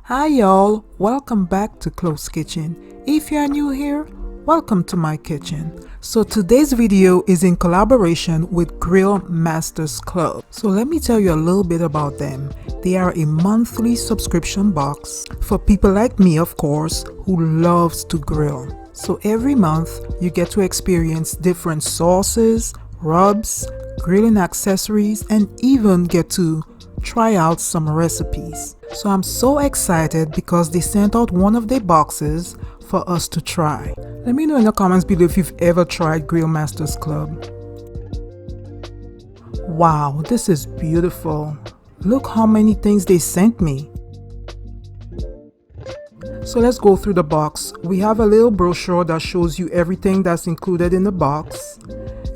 Hi y'all, welcome back to Close Kitchen. If you are new here, welcome to my kitchen. So today's video is in collaboration with Grill Masters Club. So let me tell you a little bit about them. They are a monthly subscription box for people like me, of course, who loves to grill. So every month you get to experience different sauces, rubs, grilling accessories, and even get to try out some recipes. So I'm so excited because they sent out one of their boxes for us to try. Let me know in the comments below if you've ever tried Grill Masters Club. Wow, this is beautiful. Look how many things they sent me. So let's go through the box. We have a little brochure that shows you everything that's included in the box.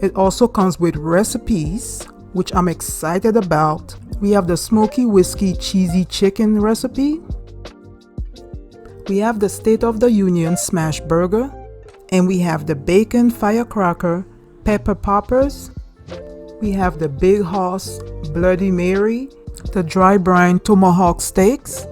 It also comes with recipes, which I'm excited about. We have the smoky whiskey cheesy chicken recipe. We have the State of the Union smash burger. And we have the bacon firecracker pepper poppers. We have the Big Hoss Bloody Mary, the dry brine tomahawk steaks,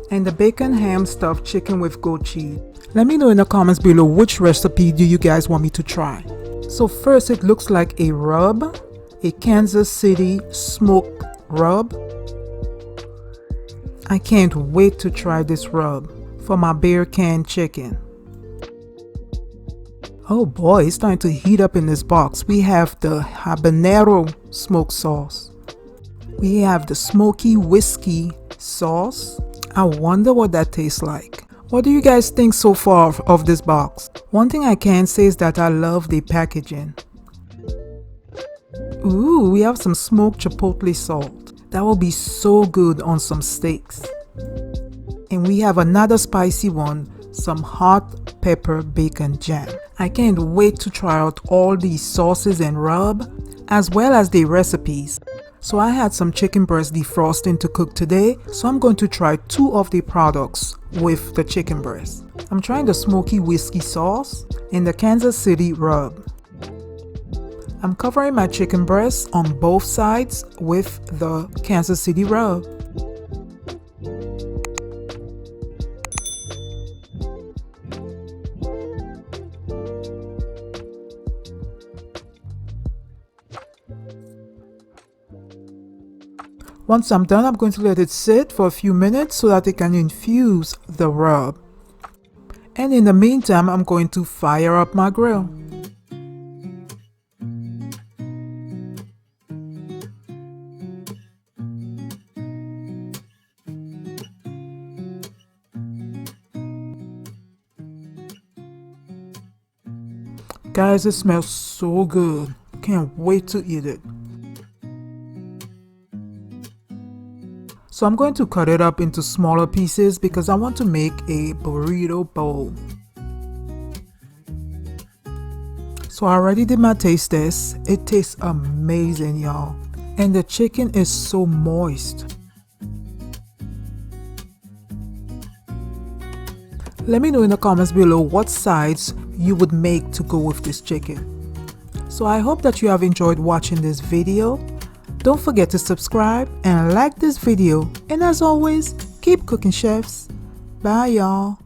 and the bacon ham stuffed chicken with goat cheese. Let me know in the comments below which recipe do you guys want me to try. So first, it looks like a rub, a Kansas City smoked rub. I can't wait to try this rub for my beer can chicken. Oh boy, it's starting to heat up in this box. We have the habanero smoked sauce. We have the smoky whiskey sauce. I wonder what that tastes like. What do you guys think so far of this box? One thing I can say is that I love the packaging. Ooh, we have some smoked chipotle salt. That will be so good on some steaks. And we have another spicy one, some hot pepper bacon jam. I can't wait to try out all these sauces and rub, as well as the recipes. So I had some chicken breast defrosting to cook today, so I'm going to try 2 of the products with the chicken breast. I'm trying the smoky whiskey sauce and the Kansas City rub. I'm covering my chicken breast on both sides with the Kansas City rub. Once I'm done, I'm going to let it sit for a few minutes so that it can infuse the rub. And in the meantime, I'm going to fire up my grill. Guys, it smells so good. Can't wait to eat it. So I'm going to cut it up into smaller pieces because I want to make a burrito bowl. So I already did my taste test. It tastes amazing, y'all. And the chicken is so moist. Let me know in the comments below what sides you would make to go with this chicken. So I hope that you have enjoyed watching this video. Don't forget to subscribe and like this video. And as always, keep cooking, chefs. Bye, y'all.